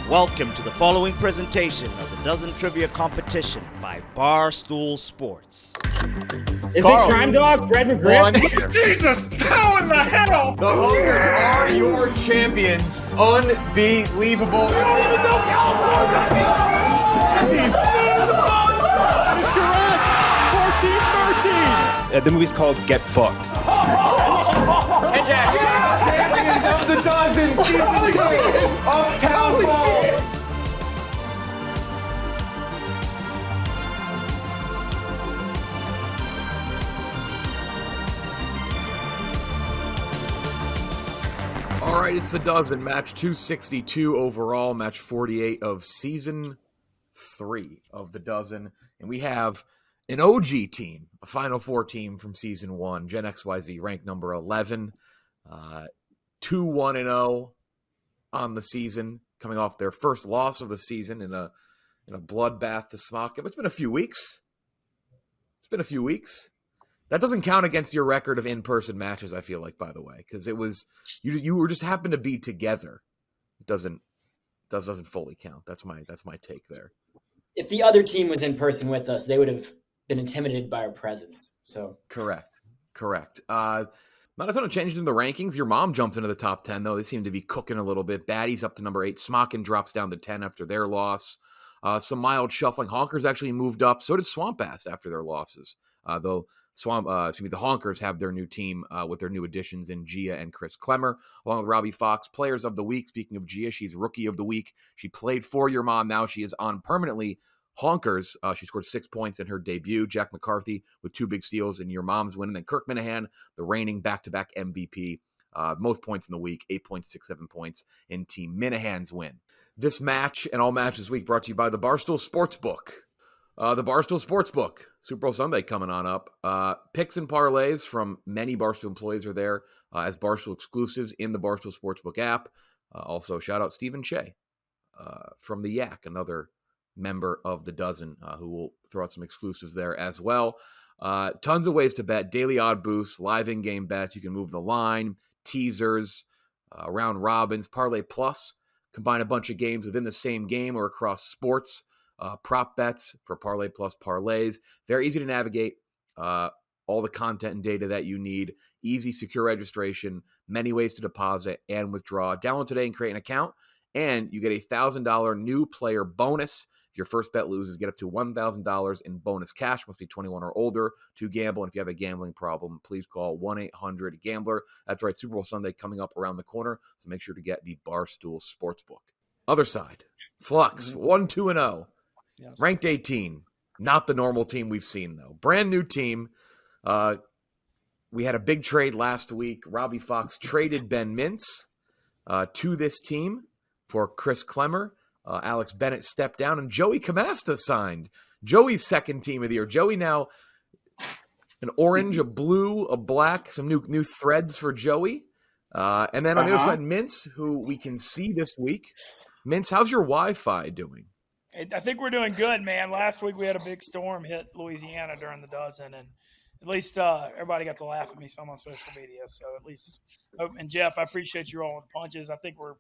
Welcome to the following presentation of the Dozen Trivia Competition by Barstool Sports. Is it Crime Dog, Fred McGriff? Jesus, how in the hell? The Honkers are your champions. Unbelievable. I don't even know California. Correct. 14-13. The movie's called Get Fucked. Hey, Jack. Champions of the Dozen, season 2, Uptown Bowl. All right, it's the Dozen, match 262 overall, match 48 of season 3 of the Dozen. And we have an OG team, a Final Four team from season 1, Gen XYZ, ranked number 11, 2-1-0 on the season, coming off their first loss of the season in a bloodbath to Smockin. It's been a few weeks. That doesn't count against your record of in-person matches, I feel like, by the way, because it was you were just happened to be together. It doesn't fully count. That's my take there. If the other team was in person with us, they would have been intimidated by our presence. So correct. Not a ton of changes in the rankings. Your mom jumped into the top 10, though. They seem to be cooking a little bit. Baddie's up to number 8. Smockin drops down to 10 after their loss. Some mild shuffling. Honkers actually moved up. So did Swamp Ass after their losses. Though the Honkers have their new team with their new additions in Gia and Chris Clemmer, along with Robbie Fox. Players of the week. Speaking of Gia, she's Rookie of the Week. She played for your mom. Now she is on permanently. Honkers, she scored 6 points in her debut. Jack McCarthy with 2 big steals in your mom's win. And then Kirk Minahan, the reigning back-to-back MVP. Most points in the week, 8.67 points in Team Minahan's win. This match and all matches this week brought to you by the Barstool Sportsbook. The Barstool Sportsbook, Super Bowl Sunday coming on up. Picks and parlays from many Barstool employees are there as Barstool exclusives in the Barstool Sportsbook app. Also, shout out Stephen Shea from the Yak, another member of the Dozen who will throw out some exclusives there as well. Tons of ways to bet. Daily odd boosts, live in-game bets. You can move the line, teasers, round robins, Parlay Plus. Combine a bunch of games within the same game or across sports. Prop bets for Parlay Plus parlays. Very easy to navigate. All the content and data that you need. Easy, secure registration. Many ways to deposit and withdraw. Download today and create an account. And you get a $1,000 new player bonus. If your first bet loses, get up to $1,000 in bonus cash. Must be 21 or older to gamble. And if you have a gambling problem, please call 1-800-GAMBLER. That's right, Super Bowl Sunday coming up around the corner. So make sure to get the Barstool Sportsbook. Other side, FLUX, 1-2-0. Yes. Ranked 18. Not the normal team we've seen, though. Brand new team. We had a big trade last week. Robbie Fox traded Ben Mintz to this team for Chris Clemmer. Alex Bennett stepped down, and Joey Camasta signed. Joey's second team of the year. Joey now an orange, a blue, a black, some new threads for Joey. And then on the other side, Mintz, who we can see this week. Mintz, how's your Wi-Fi doing? I think we're doing good, man. Last week we had a big storm hit Louisiana during the Dozen, and at least everybody got to laugh at me some on social media. So at least, and Jeff, I appreciate you rolling the punches. I think we're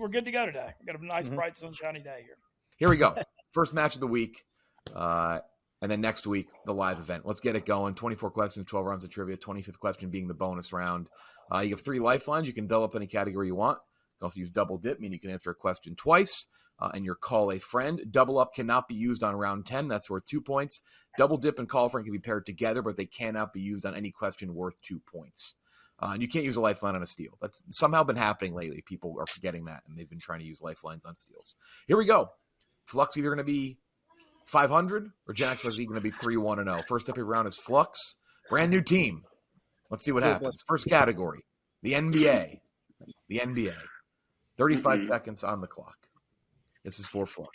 good to go today. We got a nice, bright, sunshiny day here. Here we go. First match of the week, and then next week the live event. Let's get it going. 24 questions, 12 rounds of trivia. 25th question being the bonus round. You have 3 lifelines. You can develop any category you want. You can also use double dip, meaning you can answer a question twice. And your call a friend. Double up cannot be used on round 10. That's worth 2 points. Double dip and call a friend can be paired together, but they cannot be used on any question worth 2 points. And you can't use a lifeline on a steal. That's somehow been happening lately. People are forgetting that, and they've been trying to use lifelines on steals. Here we go. FLUX either going to be 500 or Gen XYZ going to be 3-1-0. First up every round is FLUX. Brand new team. Let's see what happens. First category, the NBA. The NBA. 35 seconds on the clock. This is for FLUX.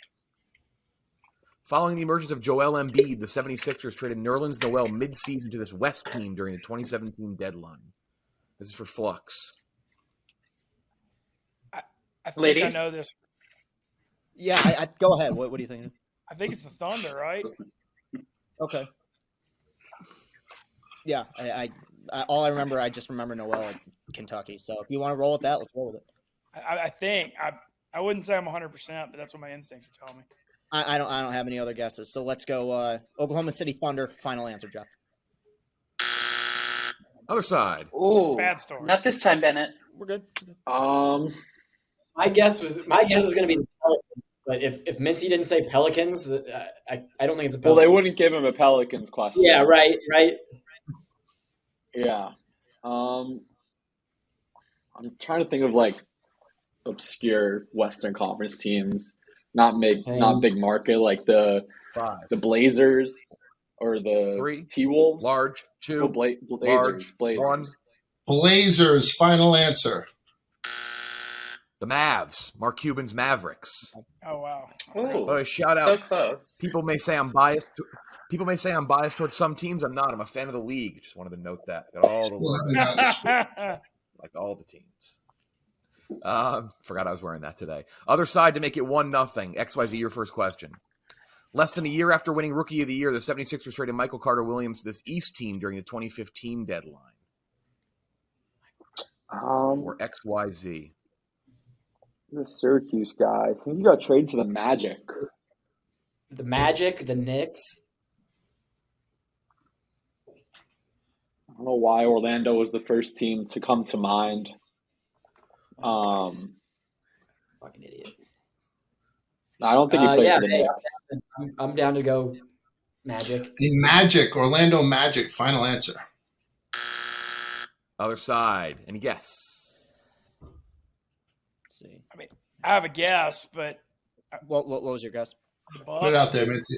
Following the emergence of Joel Embiid, the 76ers traded Nerlens Noel mid-season to this West team during the 2017 deadline. This is for FLUX. I think Ladies? I know this. Yeah, I go ahead. What are you thinking? I think it's the Thunder, right? Okay. Yeah, I all I remember, I just remember Noel at Kentucky. So if you want to roll with that, let's roll with it. I think I wouldn't say I'm 100%, but that's what my instincts are telling me. I don't have any other guesses. So let's go Oklahoma City Thunder. Final answer, Jeff. Other side. Ooh, Bad story. not this time, Bennett. We're good. My guess was going to be the Pelicans, but if Mintzy didn't say Pelicans, I don't think it's a Pelicans. Well, they wouldn't give him a Pelicans question. Yeah, right. Yeah. I'm trying to think of like obscure Western Conference teams, not big market, like the 5, the Blazers or the 3, T-Wolves. large, 2, Blazers. 1. Blazers. Final answer. The Mavs, Mark Cuban's Mavericks. Oh, wow. Ooh, Oh, shout so out. close. People may say I'm biased. People may say I'm biased towards some teams. I'm not. I'm a fan of the league. Just wanted to note that. Got all the like all the teams. Forgot I was wearing that today. Other side to make it 1-0. XYZ, your first question. Less than a year after winning Rookie of the Year, the 76ers traded Michael Carter-Williams to this East team during the 2015 deadline. Or XYZ. The Syracuse guy. I think he got traded to the Magic. The Magic, the Knicks. I don't know why Orlando was the first team to come to mind. Fucking idiot. I don't think he played for the Knicks. I'm down to go Magic. The Magic. Orlando Magic. Final answer. Other side. Any guess? Let's see. I mean, I have a guess, but What was your guess? Put it out there, Mintzy.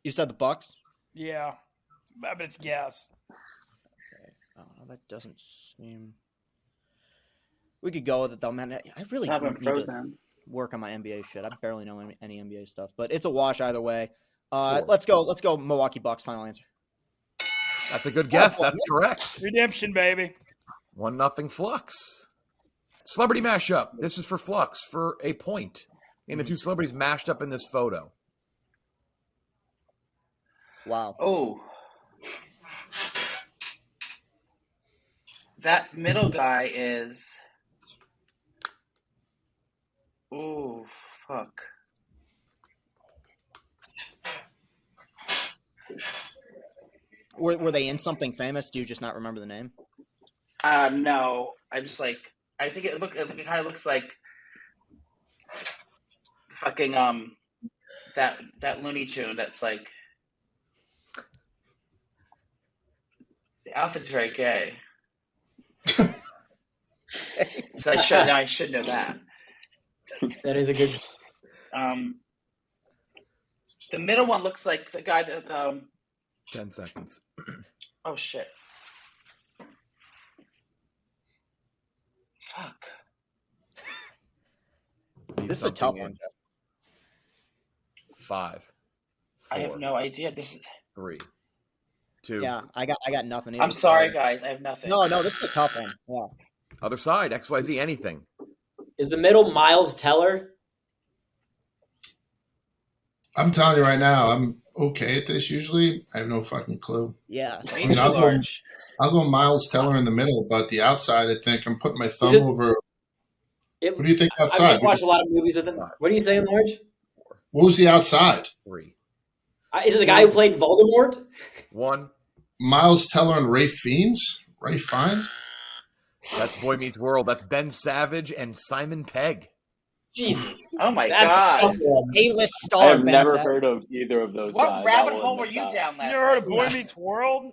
You said the Bucks? Yeah, but it's guess. Okay. Oh, that doesn't seem. We could go with it though, man. I really Have him need to frozen. work on my NBA shit. I barely know any NBA stuff, but it's a wash either way. Let's go Milwaukee Bucks. Final answer. That's a good guess. That's correct. Redemption, baby. 1-0 Flux. Celebrity mashup. This is for Flux for a point. Name the 2 celebrities mashed up in this photo. Wow. Oh, that middle guy is. Oh, fuck. Were they in something famous? Do you just not remember the name? No. I'm just like, I think it kind of looks like fucking that Looney Tune. That's like the outfit's very gay. So I should know that. That is a good. The middle one looks like the guy that 10 seconds. Oh shit! Fuck. This is a tough one, Jeff. 5. I have 4, no idea. This is. 3, 2. Yeah, I got nothing. Either, I'm sorry, guys. I have nothing. No, this is a tough one. Yeah. Other side. XYZ. Anything. Is the middle Miles Teller? I'm telling you right now, I'm okay at this usually. I have no fucking clue. Yeah. Me too, large. I'll go Miles Teller in the middle, but the outside, I think I'm putting my thumb over. What do you think I outside? just watched a lot of movies of him. What are you saying, Large? What was the outside? 3, Is it the guy who played Voldemort? 1. Miles Teller and Ray Fiennes? Ray Fiennes? That's Boy Meets World. That's Ben Savage and Simon Pegg. Jesus. Oh my That's a god! tough one. A-list I star. have Ben never Savage. heard of either of those What guys. rabbit I hole wouldn't were have you thought. down last You never heard of night? Boy Meets World?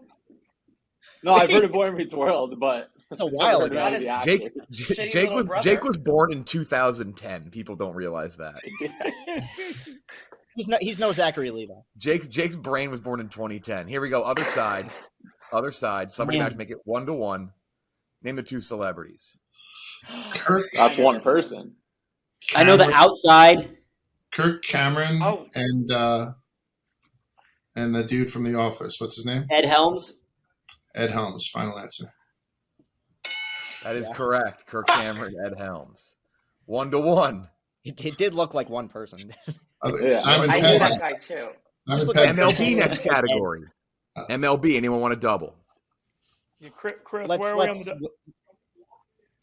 No, I've heard of Boy Meets World, but That's a while I've never ago. heard of the Jake, actors. Shitty Jake little was brother. Jake was born in 2010. People don't realize that. He's no Zachary Levi. Jake's brain was born in 2010. Here we go. Other side. Celebrity Man. match. Make it 1-1. Name the 2 celebrities. Kirk, That's one person. I know the Cameron- outside. Kirk Cameron Oh. and the dude from The Office. What's his name? Ed Helms. Ed Helms. Final answer. That is correct. Kirk Cameron, Ed Helms. 1-1. It did look like one person. Yeah. Simon I knew Pegg. that guy too. Just Simon look Pegg. at MLB next category. MLB. Anyone want to double? Yeah, Chris, Let's. where are we on the?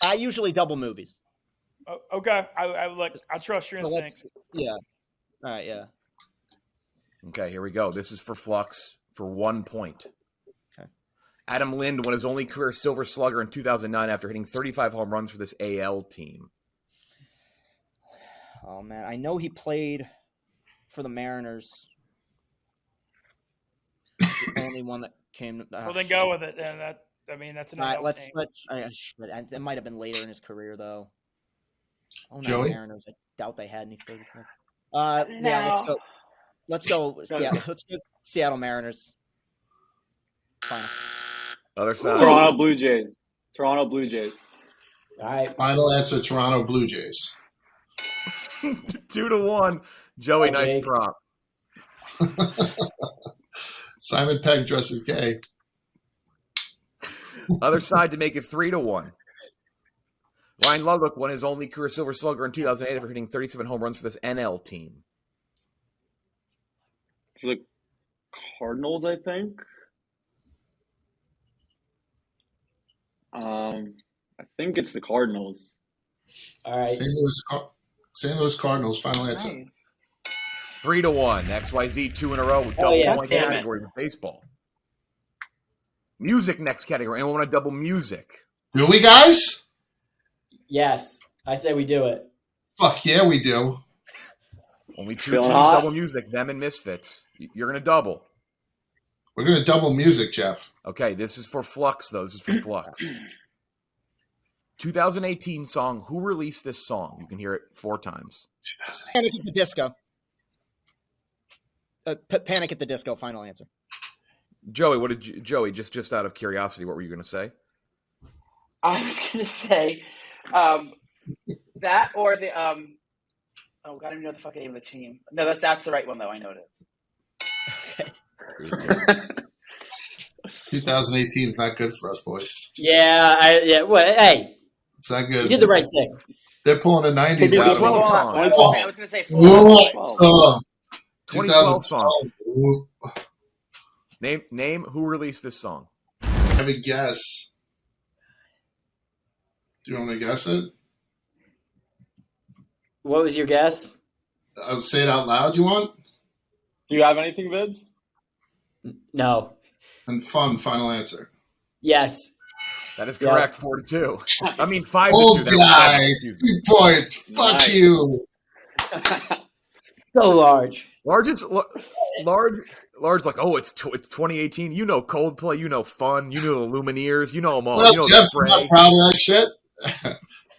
I usually double movies. Okay, I trust your So instincts. yeah. All right, yeah. Okay, here we go. This is for Flux for 1 point. Okay. Adam Lind won his only career Silver Slugger in 2009 after hitting 35 home runs for this AL team. Oh man, I know he played for the Mariners. It's the only one that came. Well, then go with it. And that's an All right, NL let's. team. It might have been later in his career though. Oh no, Joey? Mariners. I doubt they had any 35. Yeah, let's go. Let's go. Seattle. Let's go. Seattle Mariners. Final. Other side. Toronto Blue Jays. Toronto Blue Jays. All right. Final answer: Toronto Blue Jays. 2-1. Joey, nice Jake. prop. Simon Pegg dresses gay. Other side to make it 3-1. Ryan Ludwig won his only career Silver Slugger in 2008 after hitting 37 home runs for this NL team. The Cardinals, I think. I think it's the Cardinals. All right. St. Louis Cardinals. Final answer. Nice. 3-1. XYZ 2 in a row with double yeah, point damn it. category with baseball. Music next category. Anyone want to double music? Do we, guys? Yes, I say we do it. Fuck yeah, we do. Only 2 Feeling teams hot? double music. Them and Misfits. You're going to double. We're gonna double music, Jeff. Okay, this is for Flux, though. This is for Flux. 2018 song. Who released this song? You can hear it 4 times. Panic at the Disco. Panic at the Disco. Final answer. Joey, Joey, just out of curiosity, what were you going to say? I was gonna say that or the oh god, I don't even know the fucking name of the team. No, that's the right one though. I know it is. 2018 is not good for us, boys. Yeah. What? Hey, It's not you good. did the right thing. They're pulling the 90s Maybe out. 12 of song. I was gonna say Whoa. 2012 song. 2012. Name who released this song. Have a guess. Do you want me to guess it? What was your guess? I'll say it out loud. You want? Do you have anything, Vibbs? No. And fun. Final answer. Yes. That is correct. 4-2. I mean 5-2. Old That was guy. confusing. 2 points. Fuck Nice. you. So large. Large, like, oh, it's 2018. You know Coldplay. You know Fun. You know the Lumineers. You know them all. Well, You know Jeff, the I'm not Spray. proud of that shit.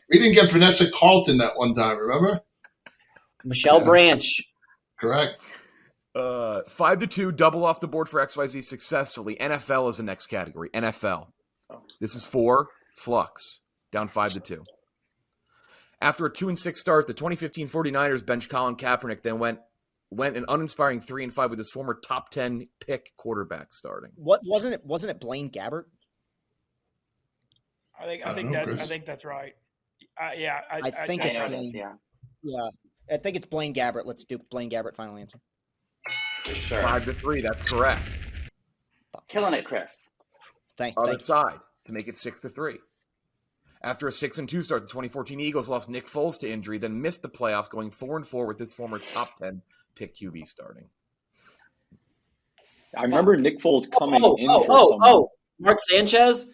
We didn't get Vanessa Carlton that one time, remember? Michelle Yeah. Branch. Correct. 5-2, double off the board for XYZ successfully. NFL is the next category. NFL. This is for Flux. Down 5-2. After a 2-6 start, the 2015 49ers benched Colin Kaepernick, then went an uninspiring 3-5 with his former top 10 pick quarterback starting. What wasn't it? Wasn't it Blaine Gabbert? I don't think know, Chris. that's right. I think I it's know it Blaine. is. Yeah, Yeah, I think it's Blaine Gabbert. Let's do Blaine Gabbert. Final answer. for sure. 5-3, that's correct. Killing it, Chris. Thank Other you. side to make it 6-3. After a 6-2 start, the 2014 Eagles lost Nick Foles to injury, then missed the playoffs, going 4-4 with his former top 10 pick QB starting. I remember Nick Foles coming in for someone. Mark Sanchez?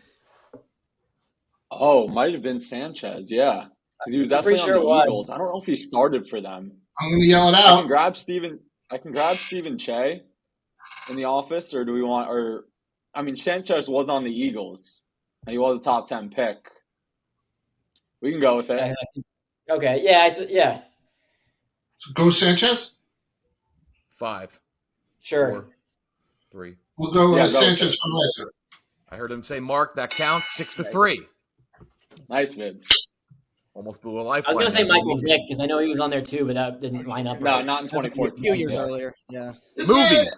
Oh, might have been Sanchez, yeah. Because he was I'm pretty definitely sure on it the was. Eagles. I don't know if he started for them. I'm going to yell it I out. can grab Stephen Che in the office, or do we want Sanchez was on the Eagles and he was a top 10 pick. We can go with it. Okay. Yeah. Yeah. So go Sanchez? 5, Sure. 4, 3. We'll go Yeah, go. Sanchez final answer. I heard him say, Mark, that counts. 6-3. Nice, Vibbs. Almost blew a I was lifeline. going to say there. Michael Vick because I know he was on there too, but that didn't line up. No, right. not in A 2014. few years Yeah. earlier. Yeah. Movies.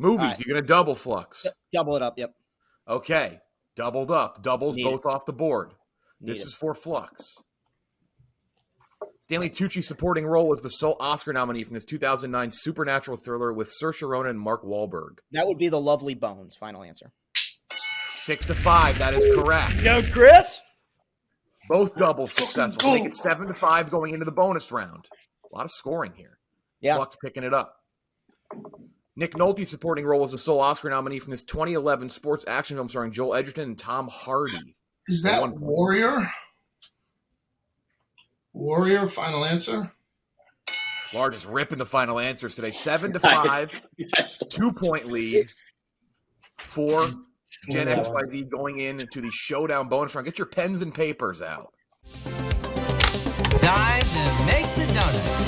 All right. You're going to double Flux. Double it up. Yep. Okay. Doubled up. Doubles Need both off the board. Need This it. is for Flux. Stanley Tucci's supporting role was the sole Oscar nominee from this 2009 supernatural thriller with Saoirse Ronan and Mark Wahlberg. That would be The Lovely Bones. Final answer. 6-5. That is correct. Go, Chris. Both doubles successful. Make it 7-5 going into the bonus round. A lot of scoring here. Yeah. Flux picking it up. Nick Nolte's supporting role as the sole Oscar nominee from this 2011 sports action film starring Joel Edgerton and Tom Hardy. Is that Warrior? Warrior, final answer? Large is ripping the final answers today. 7-5, Nice. 2-point lead for Gen XYZ going into the Showdown bonus round. Get your pens and papers out. Time to make the donuts.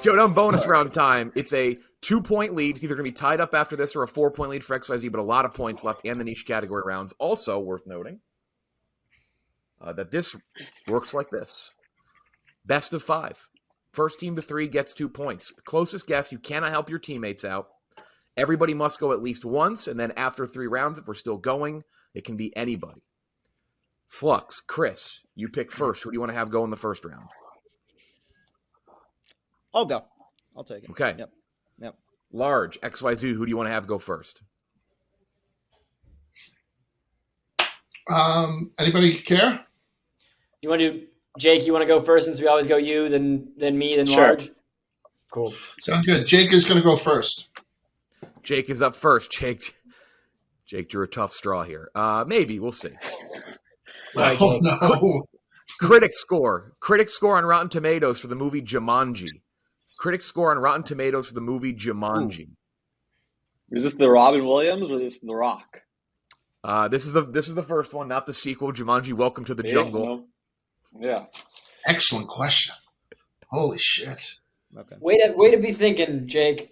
Showdown bonus round time. It's a 2-point lead. It's either going to be tied up after this or a 4-point lead for XYZ, but a lot of points left and the niche category rounds. Also worth noting that this works like this. Best of 5. First team to 3 gets 2 points. Closest guess, you cannot help your teammates out. Everybody must go at least once, and then after 3 rounds, if we're still going, it can be anybody. Flux, Chris, you pick first. Who do you want to have go in the first round? I'll go. I'll take it. Okay. Yep. Large, XYZ, who do you want to have go first? Anybody care? You want to do Jake? You want to go first since we always go you, then me, then Sure. Large. Cool. Sounds good. Jake is going to go first. Jake is up first. Jake drew a tough straw here. Maybe. We'll see. Oh, no. Critic score on Rotten Tomatoes for the movie Jumanji. Critic score on Rotten Tomatoes for the movie Jumanji. Is this the Robin Williams or is this the Rock? This is the first one, not the sequel. Jumanji: Welcome to the Jungle. Yeah. Excellent question. Holy shit. Okay. Way to be thinking, Jake.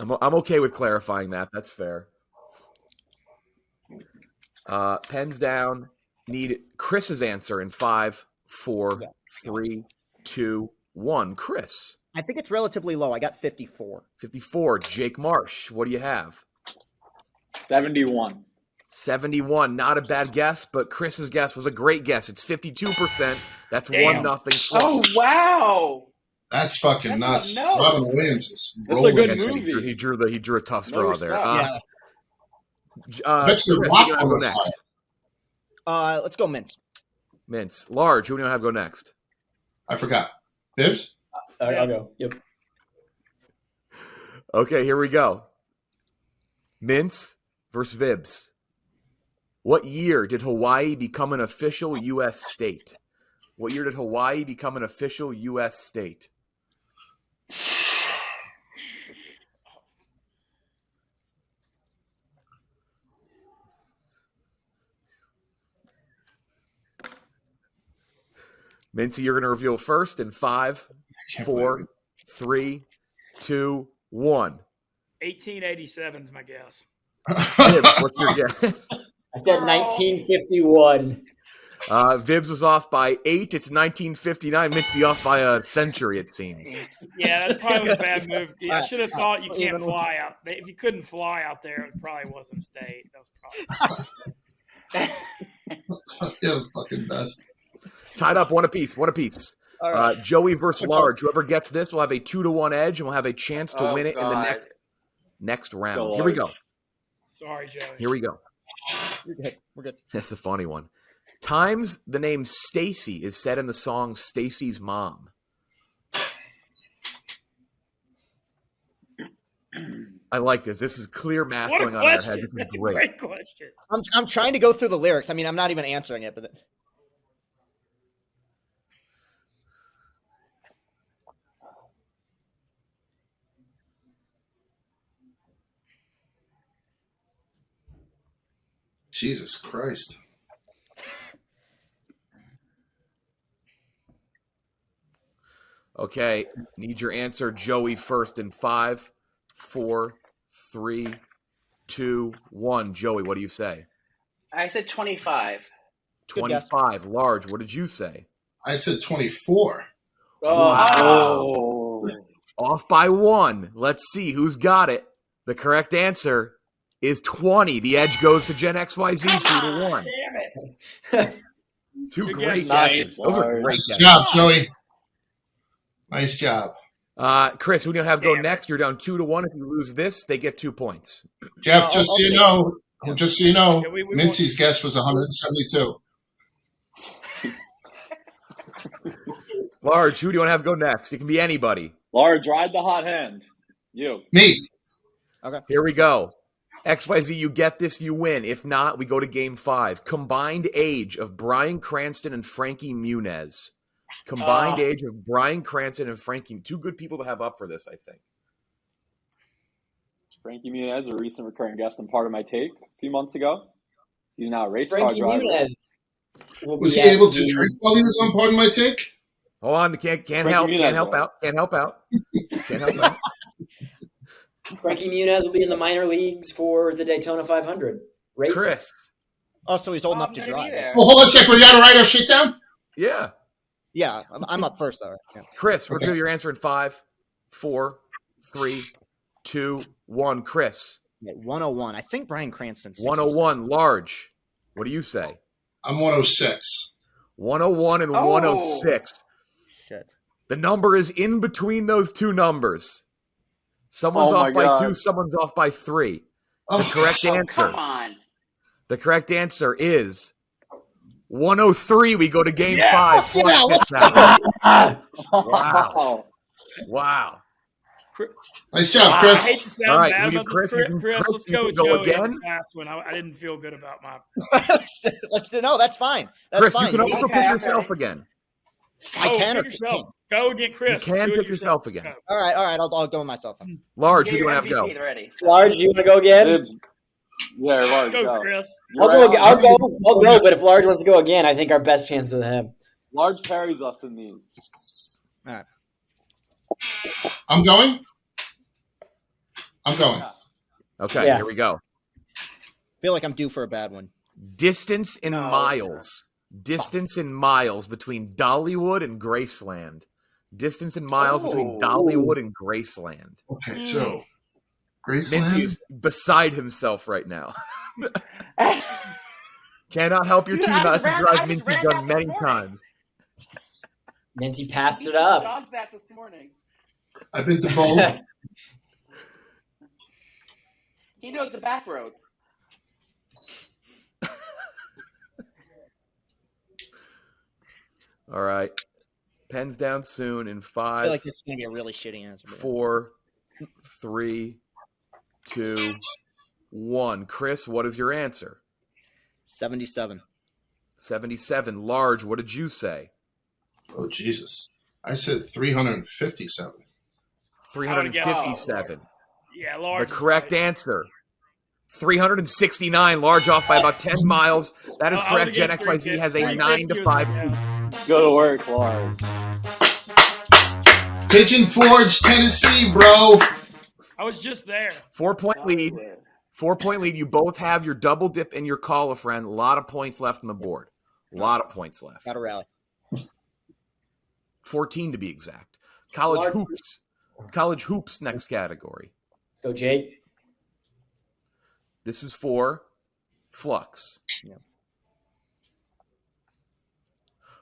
I'm okay with clarifying that. That's fair. Pens down. Need Chris's answer in 5, 4, 3, 2, 1. Chris. I think it's relatively low. I got 54. 54. Jake Marsh. What do you have? 71. 71. Not a bad guess, but Chris's guess was a great guess. It's 52%. That's Damn. 1-0. Oh wow! That's fucking That's nuts. not- no. Robin Williams is That's a rolling. good Yes, movie. he drew a tough straw there. respect. I bet you the Chris, Rock who do you one want to was go next? Let's go Mintz. Mintz. Large. Who do you want to have go next? I forgot. Vibbs? All right, I'll go. Yep. Okay, here we go. Mintz versus Vibbs. What year did Hawaii become an official U.S. state? What year did Hawaii become an official U.S. state? Mintzy, you're going to reveal first in 5, 4, 3, 2, 1. 1887 is my guess. Vibbs, what's your guess? I said 1951. Vibbs was off by 8. It's 1959. Mintzy off by a century, it seems. Yeah, that probably was a bad move. I should have thought you can't Even- fly out. If you couldn't fly out there, it probably wasn't a state. That was probably. You're the fucking best. Tied up, one apiece. All right. Joey versus Large. Whoever gets this will have a 2-1 edge, and will have a chance to win it in the God. next round. Go Here we Large. go. Sorry, Joey. Here we go. We're good. That's a funny one. Times the name Stacy is said in the song Stacy's Mom. I like this. This is clear math What a going on in our head. question. This is That's a great. great question. I'm trying to go through the lyrics. I mean, I'm not even answering it, but Jesus Christ. Okay, need your answer, Joey, first in 5, 4, 3, 2, 1. Joey, what do you say? I said 25. Good guess. 25. Large, what did you say? I said 24. Oh. Off by 1. Let's see who's got it. The correct answer is 20. The edge goes to Gen XYZ 2-1. Damn it. Two Good great guess. guesses. Nice, Those are Large. great Nice guesses. job, Joey. Nice job. Chris, who do you have go Damn it. next? You're down 2-1. If you lose this, they get 2 points. Jeff, just so you know, Well, just so you know, Yeah, we Mintzy's guess was 172. Large, who do you want to have go next? It can be anybody. Large, ride the hot hand. You. Me. Okay. Here we go. XYZ, you get this, you win. If not, we go to game 5. Combined age of Bryan Cranston and Frankie Muniz. Combined age of Bryan Cranston and Frankie. Two good people to have up for this, I think. Frankie Muniz, a recent recurring guest and part of my take a few months ago. He's now a race Frankie car driver. Muniz Was he able to drink while he was on Pardon My Take? Hold on, can't help out. Frankie Muniz will be in the minor leagues for the Daytona 500. Racing. Chris. Oh, so he's old enough to drive. Well, hold on a sec. We got to write our shit down? Yeah. Yeah, I'm up first, though. Yeah. Chris, reveal your answer in 5, 4, 3, 2, 1. Chris. Yeah, 101. I think Bryan Cranston. 101. Large. What do you say? I'm 106. 101 and 106. Shit. The number is in between those two numbers. Someone's off by 2, someone's off by 3. The correct answer. Come on. The correct answer is 103. We go to game 5. Yeah, Wow. Wow. Nice job, I Chris. hate to sound All right, bad you about Chris, this, you Chris. can- Let's you go can with go Joey again? on this last one. I didn't feel good about my. No, that's fine. That's Chris, fine. you can also Okay, pick okay. yourself again. I can or pick yourself. can't? Go again, Chris. You can Do it pick yourself again. Go. All right. I'll go with myself. Large, Get who do you your want to have MVP go? ready. Large, you want to go again? Vibbs. Yeah, Large, Go, go. Chris. You're I'll right go. on. I'll go. But if Large wants to go again, I think our best chance is with him. Large carries us in these. I'm going? I'm going. Okay, Yeah. here we go. Feel like I'm due for a bad one. Distance in miles. Distance in miles between Dollywood and Graceland. Distance in miles between Dollywood and Graceland. Okay, so Graceland. Mintzy's beside himself right now. Cannot help your Dude, team. I That's just a ran- drive I just Mintzy's ran done that many this morning. times. Mintzy passed He it just up. jogged that this morning. I've been to both. He knows the back roads. All right. Pens down soon in I 5, feel like this is gonna be a really shitty answer. 4, 3, 2, 1. Chris, what is your answer? 77. 77. Large, what did you say? Oh, Jesus. I said 357. 357. Yeah, Large. The is correct right. answer. 369. Large off by about 10 miles. That is I correct. would've Gen guessed XYZ has a 350. 9 to 5. Yeah. Go to work, Large. Pigeon Forge, Tennessee, bro. I was just there. 4-point lead. 4-point lead. You both have your double dip and your call a friend. A lot of points left on the board. A lot of points left. Got to rally. 14 to be exact. College Large. hoops. College hoops next category. Let's go, Jake. This is for Flux. Yeah.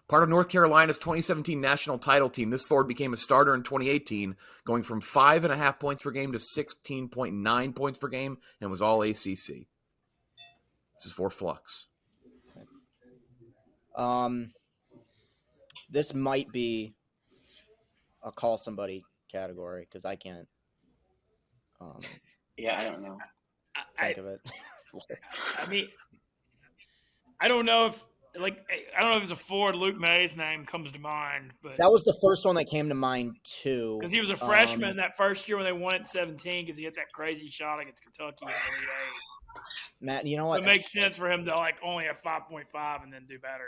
Part of North Carolina's 2017 national title team, this forward became a starter in 2018, going from 5.5 points per game to 16.9 points per game, and was all ACC. This is for Flux. This might be a call somebody category because I can't Yeah, I don't know. think of it. I mean, I don't know if it's a forward. Luke May's name comes to mind, but That was the first one that came to mind too. because he was a freshman that first year when they won at 17, because he hit that crazy shot against Kentucky in the Elite Eight. Matt, you know So what? it makes sense for him to only have 5.5 and then do better.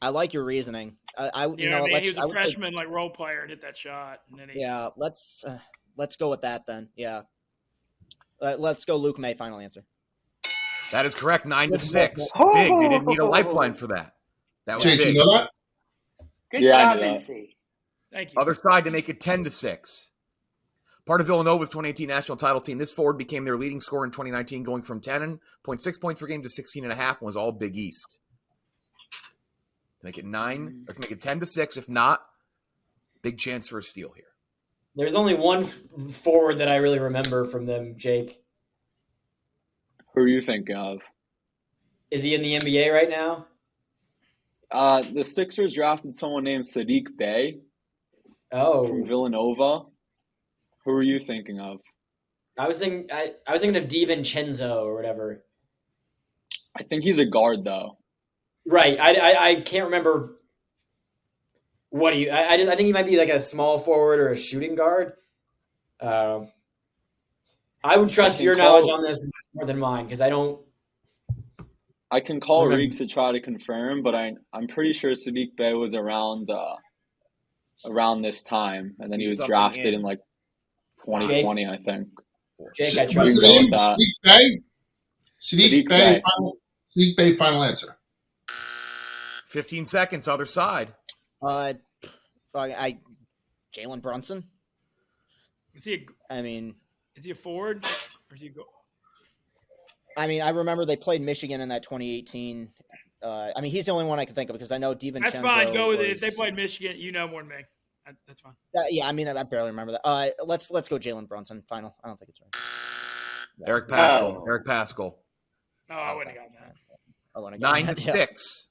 I like your reasoning. I You know what I mean? He was I a would say- freshman role player and hit that shot, and then he. yeah, let's go with that then. Yeah, let's go. Luke May. Final answer. That is correct. 9 to 6. Big. They didn't need a lifeline for that. That was Jake, big. you know that? Good Yeah, I job, knew that. Mintzy. Thank you. Other side to make it 10 to 6. Part of Villanova's 2018 national title team, this forward became their leading scorer in 2019, going from 10.6 points per game to 16.5, and was all Big East. To make it 9, or to make it 10 to 6. If not, big chance for a steal here. There's only one forward that I really remember from them, Jake. Who are you thinking of? Is he in the NBA right now? The Sixers drafted someone named Sadiq Bey from Oh, Villanova. Who are you thinking of? I was thinking of DiVincenzo or whatever. I think he's a guard, though. Right. I can't remember what he. I think he might be like a small forward or a shooting guard. I would trust your knowledge on this more than mine because I don't. I can call Reeks to try to confirm, but I'm pretty sure Sadiq Bey was around this time, and then he was drafted in like 2020, I think. Jake, I What's trust the name? you. Sadiq Bey? Sadiq Bey. Sadiq Bey, final answer. 15 seconds, other side. Jalen Brunson. Is he a forward or is he a goal? I mean, I remember they played Michigan in that 2018. He's the only one I can think of because I know DiVincenzo. That's fine. Go with it. If they played Michigan, you know more than me. That's fine. I barely remember that. Let's go Jalen Brunson. Final. I don't think it's right. Eric Pascal. Eric Pascal. No, I wouldn't have gotten that. I want to 9-6.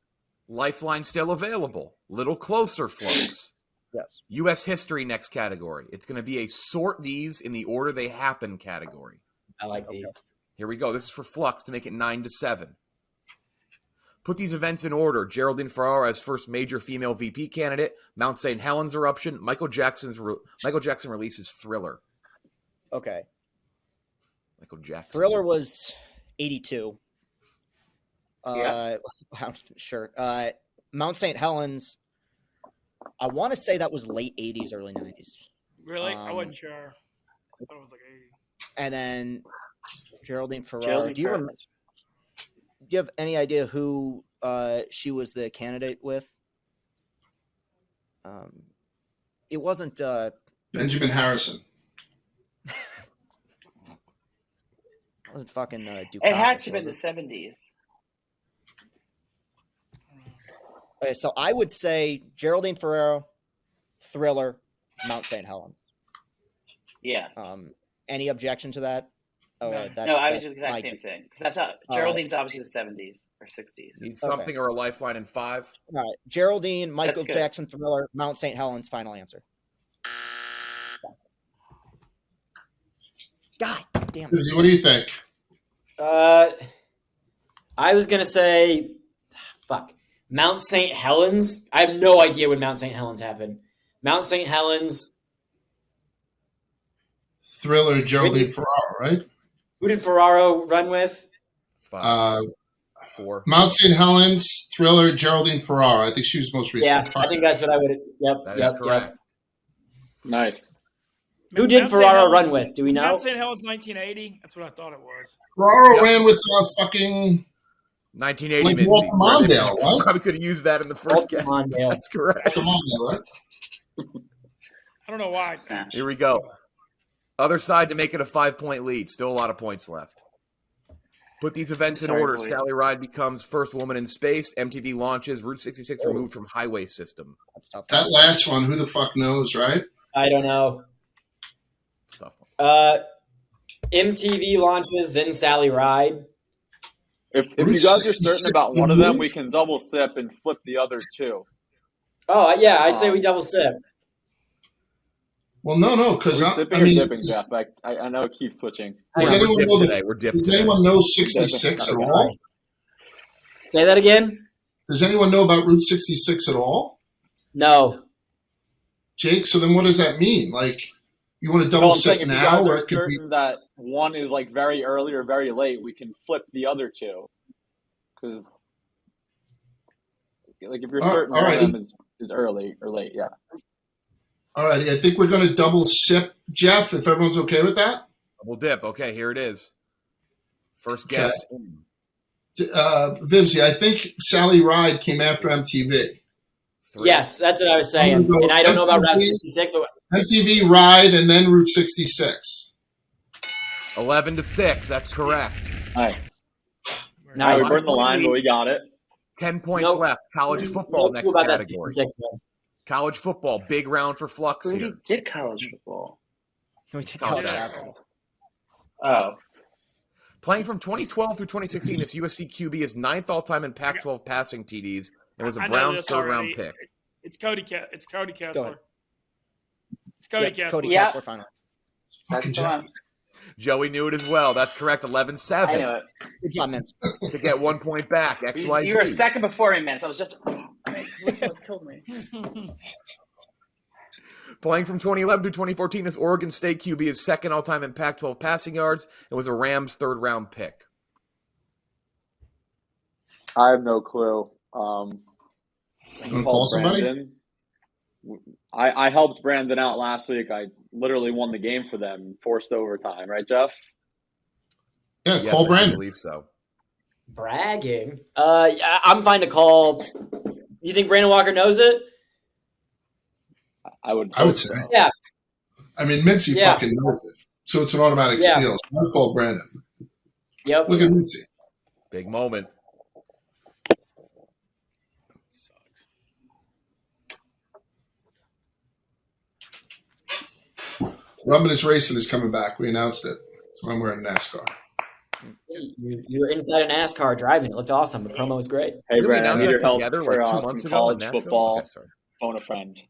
Lifeline still available. Little closer, FLUX. Yes. U.S. history next category. It's going to be a sort these in the order they happen category. I like these. Here we go. This is for FLUX to make it 9-7. Put these events in order. Geraldine Ferrara as first major female VP candidate. Mount St. Helens eruption. Michael Jackson releases Thriller. Okay. Michael Jackson. Thriller was 82. Yeah. Sure. Mount St. Helens, I want to say that was late 80s, early 90s. Really? I wasn't sure. I thought it was like 80. And then Geraldine Ferrara. Do you have any idea who she was the candidate with? It wasn't Benjamin Harrison. it wasn't fucking Dukakis, It had to be in the was 70s. Okay, so I would say Geraldine Ferraro, Thriller, Mount St. Helens. Yes. Any objection to that? Oh, No. No, I would do the exact same thing. Because that's not Geraldine's obviously the 70s or 60s. Need something or a lifeline in 5? All right. Geraldine, Michael That's good. Jackson, Thriller, Mount St. Helens, final answer. God damn it. Susie, what do you think? I was gonna say, Mount St. Helens. I have no idea when Mount St. Helens happened. Mount St. Helens. Thriller, Geraldine Ferrara, right? Who did Ferraro run with? 5. 4. Mount St. Helens, Thriller, Geraldine Ferrara. I think she was most recent. Yeah, I think that's what I would. Yep, That yep, is correct. yep. Nice. Who did Mount St. Ferraro Helens- run with? Do we know? Mount St. Helens 1980. That's what I thought it was. Ferrara Yep. ran with fucking 1980 like Mintzy. Walter Mondale, right? Probably could have used that in the first game. Mondale. That's correct. Walter Mondale, right? I don't know why. Here we go. Other side to make it a 5-point lead. Still a lot of points left. Put these events in Sorry, order. boys. Sally Ride becomes first woman in space. MTV launches. Route 66 Oh. removed from highway system. That's tough. That last one, who the fuck knows, right? I don't know. It's a tough one. MTV launches, then Sally Ride. If you guys are certain about one of them, we can double sip and flip the other two. Oh yeah, I say we double sip. Well, no, because Are we I sipping mean, or dipping, Jeff? I know it keeps switching. does We're anyone dipped know today. We're dipped does today. anyone know 66 at all? Say that again. Does anyone know about Route 66 at all? No. Jake, so then what does that mean? Like, you want to double No, I'm saying sip if you now, guys or are it could be? certain that one is like very early or very late, we can flip the other two. Because, like, if you're certain one of them is early or late, yeah. Alrighty, I think we're going to double sip, Jeff. If everyone's okay with that. Double dip. Okay, here it is. First guess. Vibbsy, I think Sally Ride came after MTV. 3. Yes, that's what I was saying. I'm gonna go And I don't know about Route MTV. 66, but MTV Ride and then Route 66. 11-6. That's correct. Nice. Nice. We burned the line, but we got it. 10 points Nope. left. College football no next clue about that category. 66 one. College football. Big round for FLUX We here. did college football. We take Oh, college yeah. basketball. Oh. Playing from 2012 through 2016, this USC QB is 9th all-time in Pac-12 passing TDs and was a I know Browns this third-round already. pick. It's Cody Kessler. ahead. It's Cody Yeah, Kessler. Cody Yeah. Kessler finally. Fucking That's the one. Joey knew it as well. That's correct. I 11-7 knew it. Good job, Mintz. to get 1 point back. XYZ. You were a second before me, man. So I was just. This almost killed me. Playing from 2011 through 2014, this Oregon State QB is 2nd all-time in Pac-12 passing yards and was a Rams third-round pick. I have no clue. You want to call somebody? Brandon. I helped Brandon out last week. I literally won the game for them, forced overtime. Right, Jeff? Yeah, Yes, call I do Brandon. believe so. Bragging. I'm fine to call. You think Brandon Walker knows it? I would say. Yeah. I mean, Mintzy Yeah. fucking knows it. So it's an automatic Yeah. steal. So I'll call Brandon. Yep. Look at Mintzy. Big moment. Rubbing his racing is coming back. We announced it. It's when we're in NASCAR. You were inside a NASCAR driving. It looked awesome. The promo was great. Hey, Did we Brandon, I announce need that your help together, for like, 2 some months ago in college Nashville? football. Okay, sorry. Phone a friend.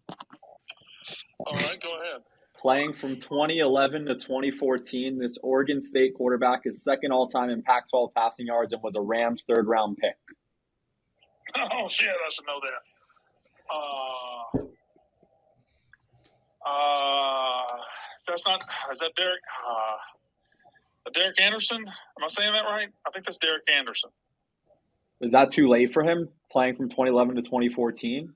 All right, go ahead. Playing from 2011 to 2014, this Oregon State quarterback is 2nd all-time in Pac-12 passing yards and was a Rams third-round pick. Oh, shit, I should know that. That's not – is that Derek? Derek Anderson? Am I saying that right? I think that's Derek Anderson. Is that too late for him, playing from 2011 to 2014?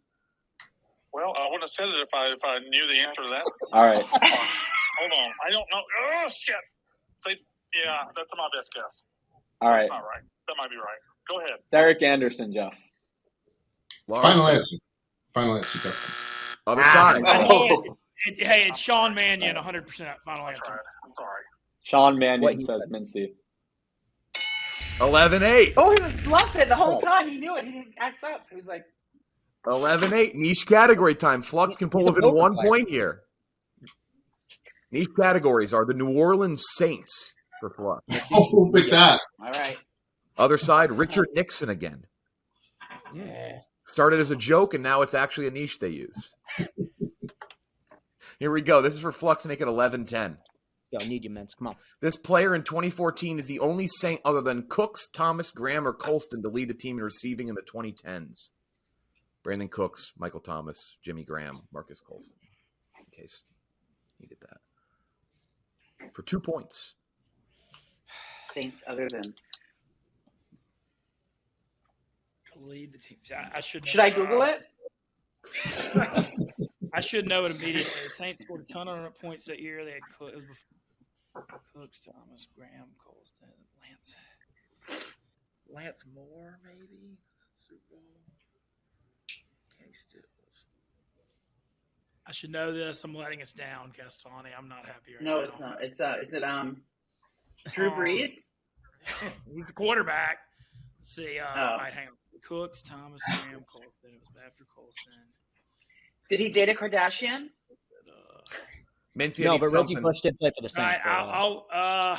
Well, I wouldn't have said it if I knew the answer to that. All right. Hold on. I don't know. Oh, shit. See, yeah, that's my best guess. All right. That's not right. That might be right. Go ahead. Derek Anderson, Jeff. Final answer. Final answer, definitely. Other side. Hey, it's Sean Mannion, 100% final That's answer. right. I'm sorry. Sean What Mannion he says said. Mintzy. 11-8. Oh, he was bluffing the whole time. He knew it. He didn't act up. He was like, 11-8. Niche category time. Flux can pull He's a within poker 1 player. point here. Niche categories are the New Orleans Saints for Flux. Oh, with that. all right. Other side, Richard Nixon again. Yeah. Started as a joke, and now it's actually a niche they use. Here we go. This is for Flux to make it 11-10. Yo, I need you, Mintz. Come on. This player in 2014 is the only Saint other than Cooks, Thomas, Graham, or Colston to lead the team in receiving in the 2010s. Brandon Cooks, Michael Thomas, Jimmy Graham, Marcus Colston. In case you needed that. For 2 points. Saints other than. Lead the team. I should. Should I Google it? I should know it immediately. The Saints scored a ton of points that year. They had it was before Cooks, Thomas, Graham, Colston, Lance Moore, maybe. Super Bowl. Kenny Stills. I should know this. I'm letting us down, Castellani. I'm not happy right now. No, it's not. It's Drew Brees. He's the quarterback. Let's see. Oh. Right, hang on. Cooks, Thomas, Graham, Colston. It was after Colston. Did he date a Kardashian? Mintzy, No, I need but Reggie something. Bush did play for the Saints. Right,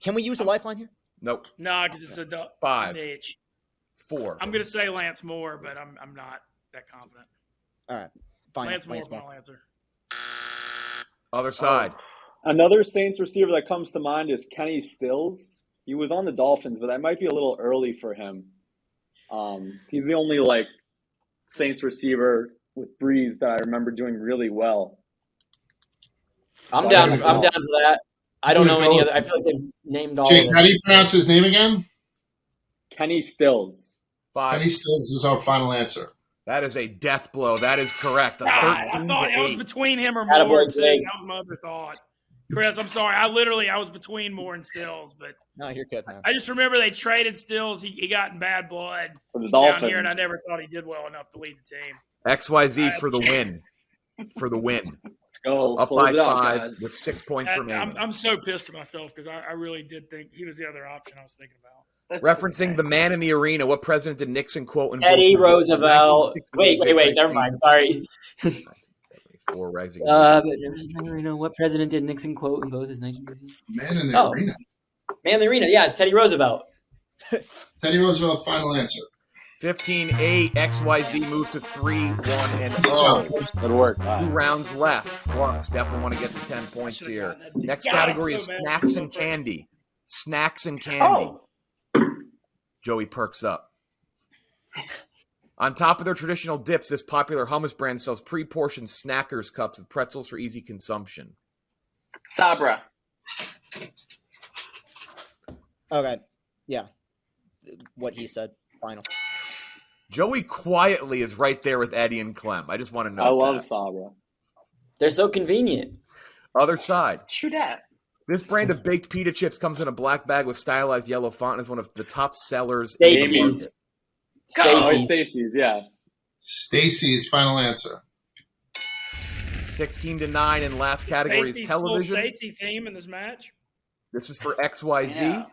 Can we use a lifeline here? Nope. no, because it's a 5, niche. 4. I'm going to say Lance Moore, but I'm not that confident. All right. Fine. Lance Moore, Lance Moore. final answer. Other side. Another Saints receiver that comes to mind is Kenny Stills. He was on the Dolphins, but that might be a little early for him. He's the only Saints receiver with Breeze that I remember doing really well. I'm down for that. I don't know any other. I feel like they've named all Jake, of how them. do you pronounce his name again? Kenny Stills. 5. Kenny Stills is our final answer. That is a death blow. That is correct. A I 13 thought to it was 8. between him or Attaboy, Moore. Too. That Jake. was my other thought. Chris, I'm sorry. I was between Moore and Stills, but No, you're good, man. I just remember they traded Stills. He got in bad blood For the down Dolphins. here, and I never thought he did well enough to lead the team. XYZ for the win. For the win. Go Up close by it out, 5 guys. with 6 points remaining. I'm so pissed at myself because I really did think he was the other option I was thinking about. Referencing the man in the arena, what president did Nixon quote in Teddy both Roosevelt. 1968 Wait. Never mind. Sorry. for Ragsy. What president did Nixon quote in both his 1960s? Man in the arena. Man in the arena. Yeah, it's Teddy Roosevelt. Teddy Roosevelt, final answer. 15-8. XYZ moves to 3-1-0. Good work. 2 rounds left. Flux definitely want to get to 10 points here. Next category is snacks and candy. Snacks and candy. Joey perks up. On top of their traditional dips, this popular hummus brand sells pre-portioned Snackers cups with pretzels for easy consumption. Sabra. Okay. Yeah. What he said. Final. Joey quietly is right there with Eddie and Clem. I just want to know. I love Sabra. They're so convenient. Other side. True that. This brand of baked pita chips comes in a black bag with stylized yellow font and is one of the top sellers. Stacy's. Stacy's, yeah. Stacy's final answer. 16-9, and last category is television. Stacy theme in this match. This is for XYZ. Yeah.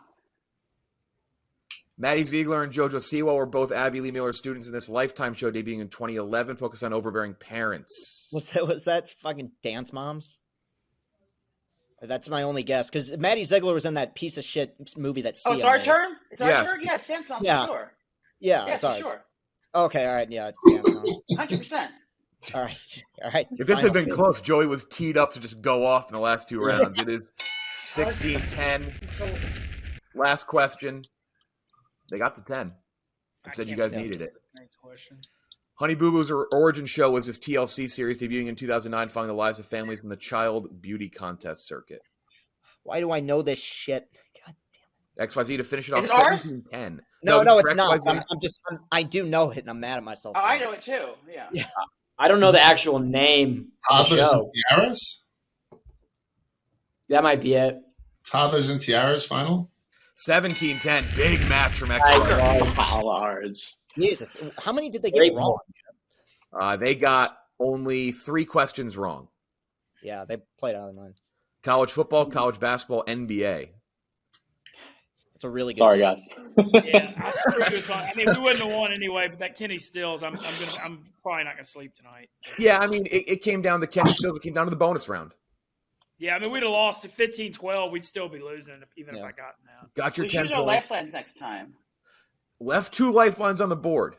Maddie Ziegler and JoJo Siwa were both Abby Lee Miller students in this Lifetime show debuting in 2011, focused on overbearing parents. Was that fucking Dance Moms? That's my only guess, because Maddie Ziegler was in that piece of shit movie that Oh, it's our turn? It's our turn? Yeah, it's Samsung Yeah. for sure. Yeah, Yeah, it's for ours. sure. Okay, all right, yeah. Dance Moms. 100%. All right. If this had been close, Joey was teed up to just go off in the last 2 rounds. It is 16-10. Last question. They got the 10. I said you guys needed it. Next question. Honey Boo Boo's origin show was this TLC series debuting in 2009, following the lives of families in the child beauty contest circuit. Why do I know this shit? God damn it. XYZ to finish it off Is it ours? 17-10. No, it's not. I do know it, and I'm mad at myself. Oh, I know it too. Yeah. I don't know the actual name of the Toddlers show. and Tiaras? That might be it. Toddlers and Tiaras final? 17-10. Big match from XYZ. How large. Jesus. How many did they get wrong? They got only 3 questions wrong. Yeah, they played out of their mind. College football, college basketball, NBA. It's a really good Sorry, team. guys. Yeah, I screwed this one. I mean, we wouldn't have won anyway, but that Kenny Stills, I'm probably not gonna sleep tonight. Yeah, I mean, it came down to Kenny Stills. It came down to the bonus round. Yeah, I mean, we'd have lost at 15-12. We'd still be losing if I got now. Got your We 10 should use our points. lifelines next time. Left 2 lifelines on the board.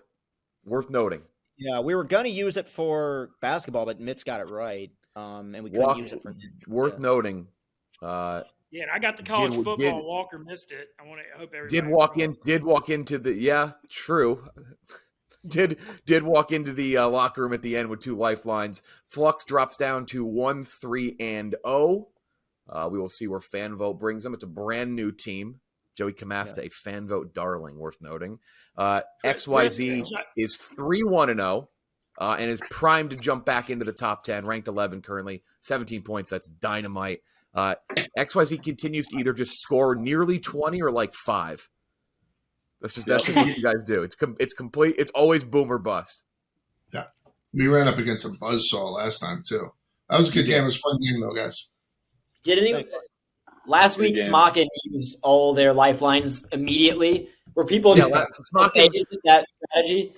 Worth noting. Yeah, we were gonna use it for basketball, but Mitz got it right, and we couldn't use it for. Worth noting. Yeah, and I got the college football. Walker missed it. I hope everybody Did walk into the true. did walk into the locker room at the end with 2 lifelines. Flux drops down to 1-3-0. We will see where fan vote brings them. It's a brand new team. Joey Camasta, a fan vote darling, worth noting. XYZ is 3-1-0 and is primed to jump back into the top 10, ranked 11 currently, 17 points. That's dynamite. XYZ continues to either just score nearly 20 or like 5. That's just what you guys do. It's complete. It's always boom or bust. Yeah. We ran up against a buzzsaw last time, too. That was a good game. It was a fun game, though, guys. Last week, Smockin used all their lifelines immediately. Were people Smockin using that strategy?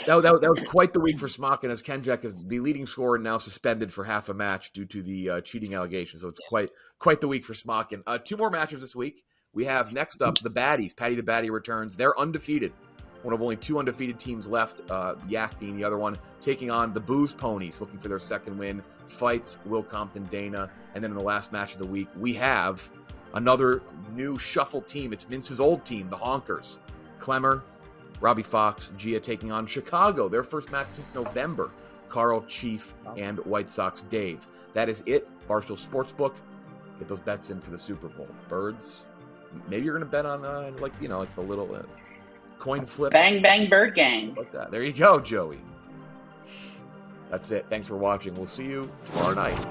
That was quite the week for Smockin, as Kenjack is the leading scorer now suspended for half a match due to the cheating allegations. So it's quite the week for Smockin. 2 more matches this week. We have next up the Baddies. Patty the Baddie returns. They're undefeated. One of only 2 undefeated teams left, Yak being the other one, taking on the Booze Ponies, looking for their second win. Fights Will Compton, Dana. And then in the last match of the week, we have another new shuffle team. It's Mintz's old team, the Honkers. Clemmer, Robbie Fox, Gia taking on Chicago. Their first match since November. Carl, Chief, and White Sox Dave. That is it. Barstool Sportsbook. Get those bets in for the Super Bowl. Birds. Maybe you're going to bet on, like the little coin flip. Bang, bang, bird gang. Like that. There you go, Joey. That's it. Thanks for watching. We'll see you tomorrow night.